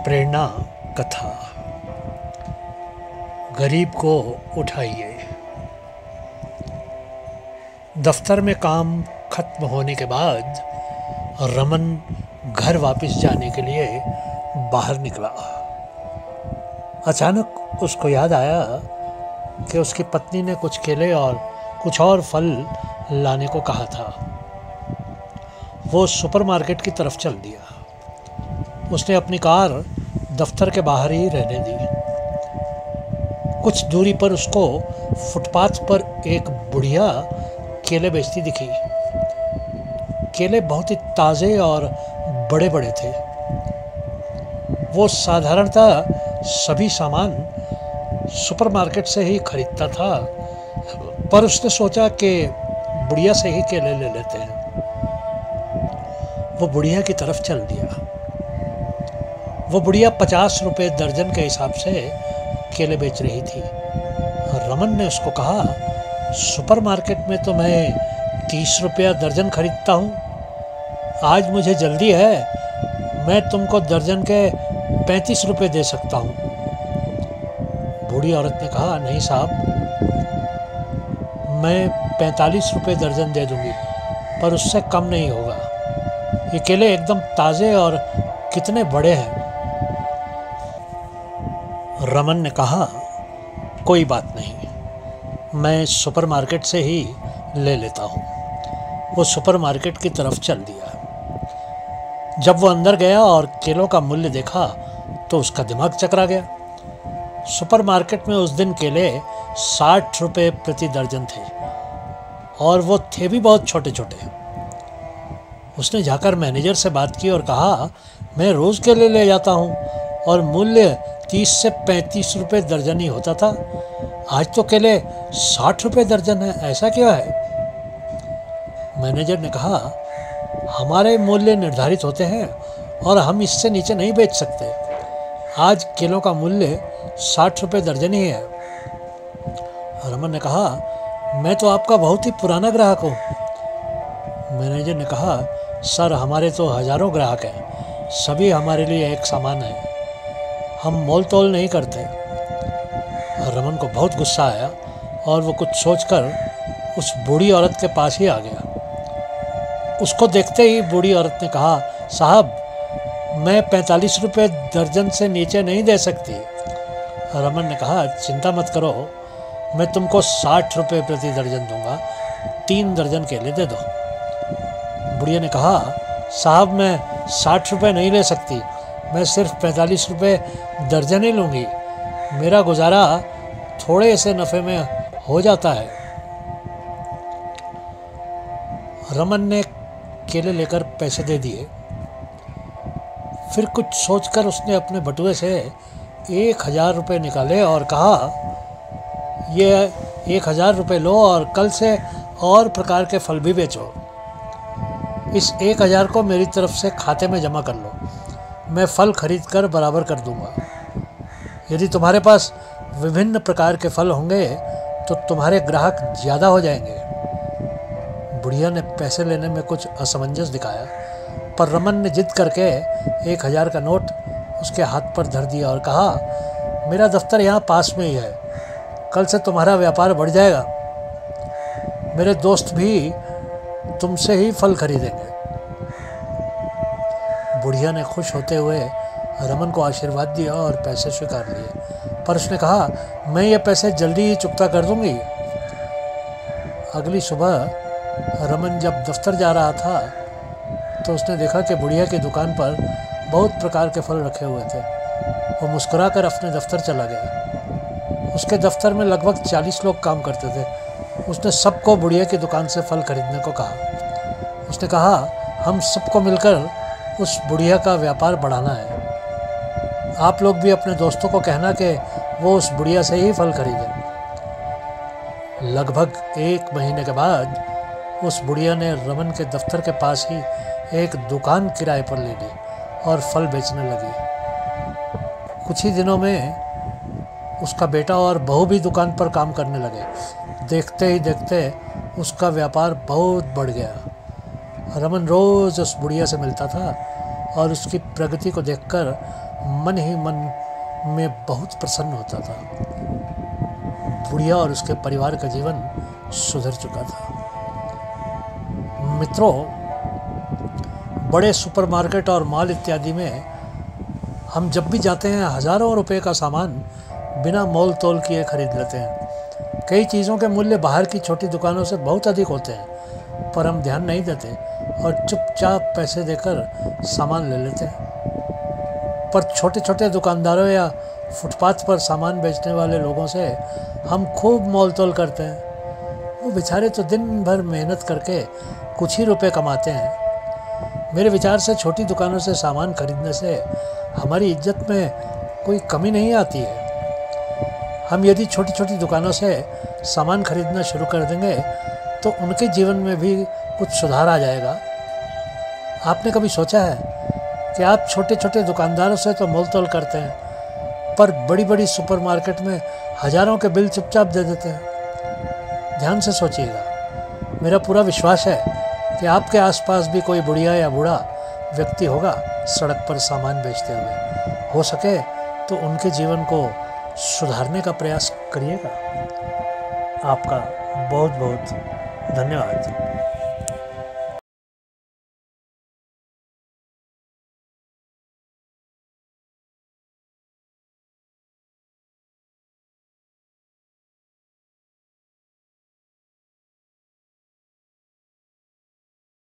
प्रेरणा कथा। गरीब को उठाइए। दफ्तर में काम खत्म होने के बाद रमन घर वापस जाने के लिए बाहर निकला। अचानक उसको याद आया कि उसकी पत्नी ने कुछ केले और कुछ और फल लाने को कहा था। वो सुपरमार्केट की तरफ चल दिया। उसने अपनी कार दफ्तर के बाहर ही रहने दी। कुछ दूरी पर उसको फुटपाथ पर एक बुढ़िया केले बेचती दिखी। केले बहुत ही ताज़े और बड़े बड़े थे। वो साधारणतः सभी सामान सुपरमार्केट से ही खरीदता था, पर उसने सोचा कि बुढ़िया से ही केले ले लेते हैं। वो बुढ़िया की तरफ चल दिया। वो बुढ़िया 50 रुपये दर्जन के हिसाब से केले बेच रही थी। रमन ने उसको कहा, सुपरमार्केट में तो मैं 30 रुपया दर्जन खरीदता हूँ। आज मुझे जल्दी है, मैं तुमको दर्जन के 35 रुपये दे सकता हूँ। बूढ़ी औरत ने कहा, नहीं साहब, मैं 45 रुपये दर्जन दे दूँगी, पर उससे कम नहीं होगा। ये केले एकदम ताज़े और कितने बड़े हैं। रमन ने कहा, कोई बात नहीं, मैं सुपरमार्केट से ही ले लेता हूँ। वो सुपरमार्केट की तरफ चल दिया। जब वो अंदर गया और केलों का मूल्य देखा तो उसका दिमाग चकरा गया। सुपरमार्केट में उस दिन केले 60 रुपये प्रति दर्जन थे और वो थे भी बहुत छोटे छोटे। उसने जाकर मैनेजर से बात की और कहा, मैं रोज़ केले ले जाता हूँ और मूल्य 30 से 35 रुपये दर्जन ही होता था। आज तो केले 60 रुपये दर्जन है, ऐसा क्यों है? मैनेजर ने कहा, हमारे मूल्य निर्धारित होते हैं और हम इससे नीचे नहीं बेच सकते। आज केलों का मूल्य 60 रुपये दर्जन ही है। रमन ने कहा, मैं तो आपका बहुत ही पुराना ग्राहक हूँ। मैनेजर ने कहा, सर, हमारे तो हज़ारों ग्राहक हैं, सभी हमारे लिए एक समान है, हम मोल तोल नहीं करते। रमन को बहुत गुस्सा आया और वो कुछ सोचकर उस बूढ़ी औरत के पास ही आ गया। उसको देखते ही बूढ़ी औरत ने कहा, साहब, मैं 45 रुपये दर्जन से नीचे नहीं दे सकती। रमन ने कहा, चिंता मत करो, मैं तुमको 60 रुपये प्रति दर्जन दूंगा, 3 दर्जन केले दे दो। बुढ़िया ने कहा, साहब, मैं 60 रुपये नहीं ले सकती, मैं सिर्फ 45 रुपये दर्जन ही लूँगी। मेरा गुजारा थोड़े से नफ़े में हो जाता है। रमन ने केले लेकर पैसे दे दिए। फिर कुछ सोचकर उसने अपने बटुए से 1000 रुपये निकाले और कहा, ये 1000 रुपये लो और कल से और प्रकार के फल भी बेचो। इस 1000 को मेरी तरफ से खाते में जमा कर लो, मैं फल खरीद कर बराबर कर दूंगा। यदि तुम्हारे पास विभिन्न प्रकार के फल होंगे तो तुम्हारे ग्राहक ज़्यादा हो जाएंगे। बुढ़िया ने पैसे लेने में कुछ असमंजस दिखाया, पर रमन ने जिद करके 1000 का नोट उसके हाथ पर धर दिया और कहा, मेरा दफ्तर यहाँ पास में ही है, कल से तुम्हारा व्यापार बढ़ जाएगा। मेरे दोस्त भी तुमसे ही फल खरीदेंगे। बुढ़िया ने खुश होते हुए रमन को आशीर्वाद दिया और पैसे स्वीकार लिए, पर उसने कहा, मैं ये पैसे जल्दी ही चुकता कर दूंगी। अगली सुबह रमन जब दफ्तर जा रहा था तो उसने देखा कि बुढ़िया की दुकान पर बहुत प्रकार के फल रखे हुए थे। वो मुस्कुराकर अपने दफ्तर चला गया। उसके दफ्तर में लगभग 40 लोग काम करते थे। उसने सबको बुढ़िया की दुकान से फल खरीदने को कहा। उसने कहा, हम सबको मिलकर उस बुढ़िया का व्यापार बढ़ाना है। आप लोग भी अपने दोस्तों को कहना कि वो उस बुढ़िया से ही फल खरीदें। लगभग 1 महीने के बाद उस बुढ़िया ने रमन के दफ्तर के पास ही एक दुकान किराए पर ले ली और फल बेचने लगी। कुछ ही दिनों में उसका बेटा और बहू भी दुकान पर काम करने लगे। देखते ही देखते उसका व्यापार बहुत बढ़ गया। रमन रोज़ उस बुढ़िया से मिलता था और उसकी प्रगति को देखकर मन ही मन में बहुत प्रसन्न होता था। बुढ़िया और उसके परिवार का जीवन सुधर चुका था। मित्रों, बड़े सुपरमार्केट और मॉल इत्यादि में हम जब भी जाते हैं हज़ारों रुपए का सामान बिना मोल तोल किए खरीद लेते हैं। कई चीज़ों के मूल्य बाहर की छोटी दुकानों से बहुत अधिक होते हैं, पर हम ध्यान नहीं देते और चुपचाप पैसे देकर सामान ले लेते हैं। पर छोटे छोटे दुकानदारों या फुटपाथ पर सामान बेचने वाले लोगों से हम खूब मोल तोल करते हैं। वो बेचारे तो दिन भर मेहनत करके कुछ ही रुपए कमाते हैं। मेरे विचार से छोटी दुकानों से सामान खरीदने से हमारी इज्जत में कोई कमी नहीं आती है। हम यदि छोटी छोटी दुकानों से सामान खरीदना शुरू कर देंगे तो उनके जीवन में भी कुछ सुधार आ जाएगा। आपने कभी सोचा है कि आप छोटे छोटे दुकानदारों से तो मोल तोल करते हैं, पर बड़ी बड़ी सुपरमार्केट में हज़ारों के बिल चुपचाप दे देते हैं। ध्यान से सोचिएगा। मेरा पूरा विश्वास है कि आपके आसपास भी कोई बुढ़िया या बूढ़ा व्यक्ति होगा सड़क पर सामान बेचते हुए। हो सके तो उनके जीवन को सुधारने का प्रयास करिएगा। आपका बहुत बहुत धन्यवाद।